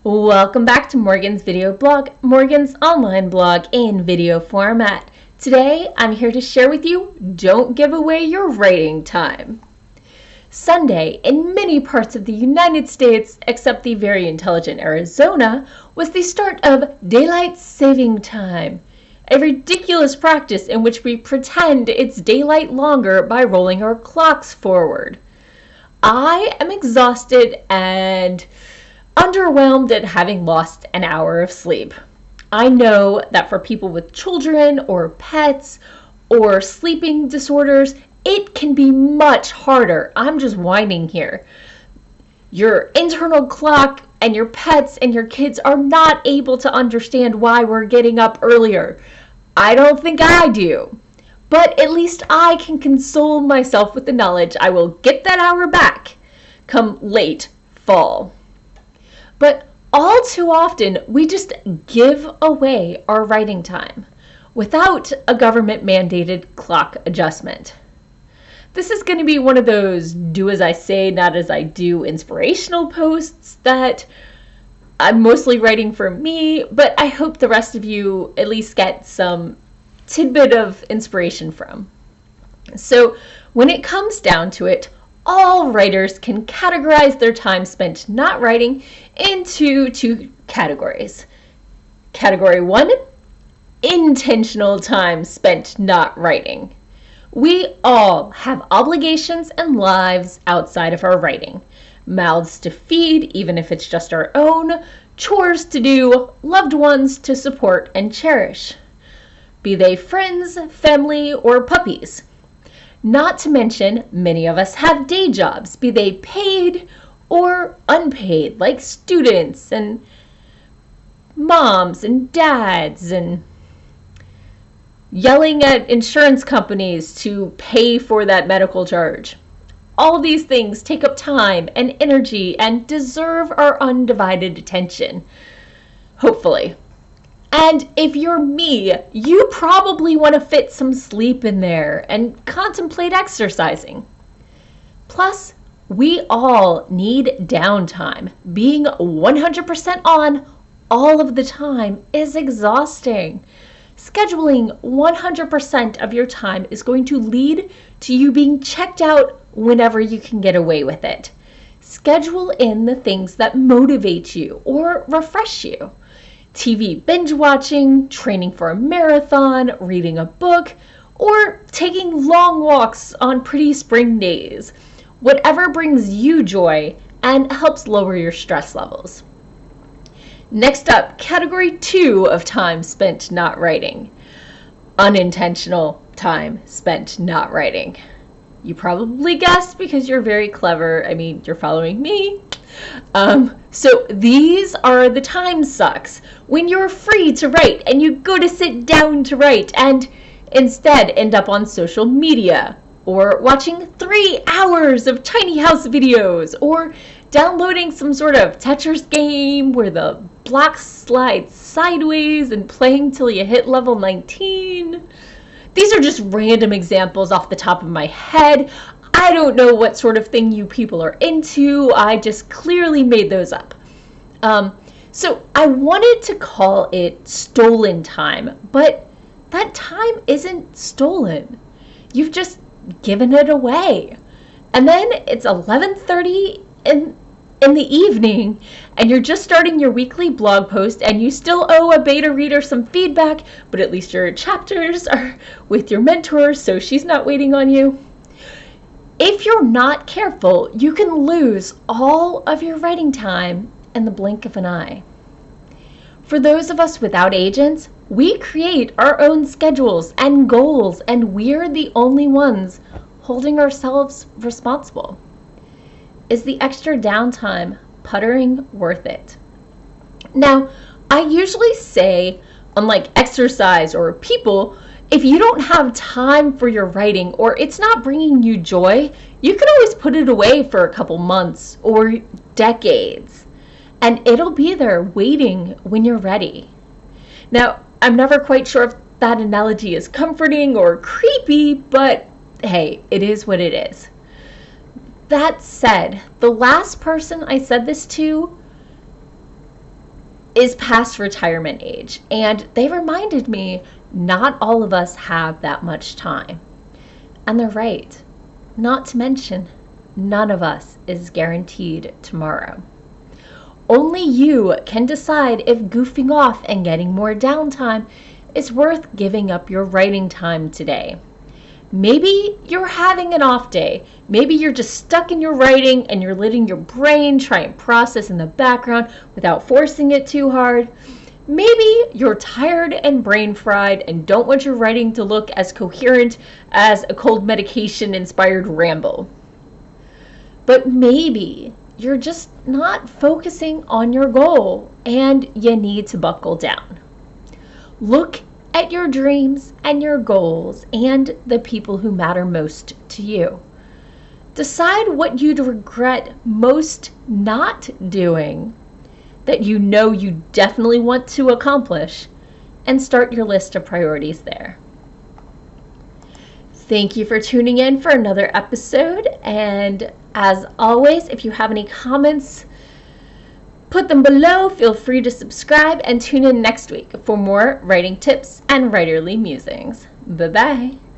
Welcome back to Morgan's video blog, Morgan's online blog in video format. Today, I'm here to share with you, don't give away your writing time. Sunday, in many parts of the United States, except the very intelligent Arizona, was the start of daylight saving time, a ridiculous practice in which we pretend it's daylight longer by rolling our clocks forward. I am exhausted and underwhelmed at having lost an hour of sleep. I know that for people with children or pets or sleeping disorders, it can be much harder. I'm just whining here. Your internal clock and your pets and your kids are not able to understand why we're getting up earlier. I don't think I do. But at least I can console myself with the knowledge I will get that hour back come late fall. But all too often, we just give away our writing time without a government-mandated clock adjustment. This is going to be one of those do as I say, not as I do inspirational posts that I'm mostly writing for me, but I hope the rest of you at least get some tidbit of inspiration from. So when it comes down to it, all writers can categorize their time spent not writing into two categories. Category 1, intentional time spent not writing. We all have obligations and lives outside of our writing. Mouths to feed, even if it's just our own, chores to do, loved ones to support and cherish. Be they friends, family, or puppies. Not to mention, many of us have day jobs, be they paid or unpaid, like students and moms and dads, and yelling at insurance companies to pay for that medical charge. All these things take up time and energy and deserve our undivided attention, hopefully. And if you're me, you probably want to fit some sleep in there and contemplate exercising. Plus, we all need downtime. Being 100% on all of the time is exhausting. Scheduling 100% of your time is going to lead to you being checked out whenever you can get away with it. Schedule in the things that motivate you or refresh you. TV binge watching, training for a marathon, reading a book, or taking long walks on pretty spring days. Whatever brings you joy and helps lower your stress levels. Next up, category 2 of time spent not writing. Unintentional time spent not writing. You probably guessed because you're very clever. I mean, you're following me. So these are the time sucks when you're free to write and you go to sit down to write and instead end up on social media or watching 3 hours of tiny house videos or downloading some sort of Tetris game where the blocks slide sideways and playing till you hit level 19. These are just random examples off the top of my head. I don't know what sort of thing you people are into. I just clearly made those up. So I wanted to call it stolen time, but that time isn't stolen. You've just given it away. And then it's 11:30 in the evening, and you're just starting your weekly blog post, and you still owe a beta reader some feedback, but at least your chapters are with your mentor, so she's not waiting on you. If you're not careful, you can lose all of your writing time in the blink of an eye. For those of us without agents, we create our own schedules and goals, and we're the only ones holding ourselves responsible. Is the extra downtime puttering worth it? Now, I usually say, unlike exercise or people, if you don't have time for your writing or it's not bringing you joy, you can always put it away for a couple months or decades, and it'll be there waiting when you're ready. Now, I'm never quite sure if that analogy is comforting or creepy, but hey, it is what it is. That said, the last person I said this to is past retirement age, and they reminded me not all of us have that much time. And they're right. Not to mention, none of us is guaranteed tomorrow. Only you can decide if goofing off and getting more downtime is worth giving up your writing time today. Maybe you're having an off day. Maybe you're just stuck in your writing and you're letting your brain try and process in the background without forcing it too hard. Maybe you're tired and brain fried and don't want your writing to look as coherent as a cold medication-inspired ramble. But maybe you're just not focusing on your goal and you need to buckle down. Look at your dreams and your goals and the people who matter most to you. Decide what you'd regret most not doing that you know you definitely want to accomplish, and start your list of priorities there. Thank you for tuning in for another episode, and as always, if you have any comments, put them below. Feel free to subscribe and tune in next week for more writing tips and writerly musings. Bye-bye.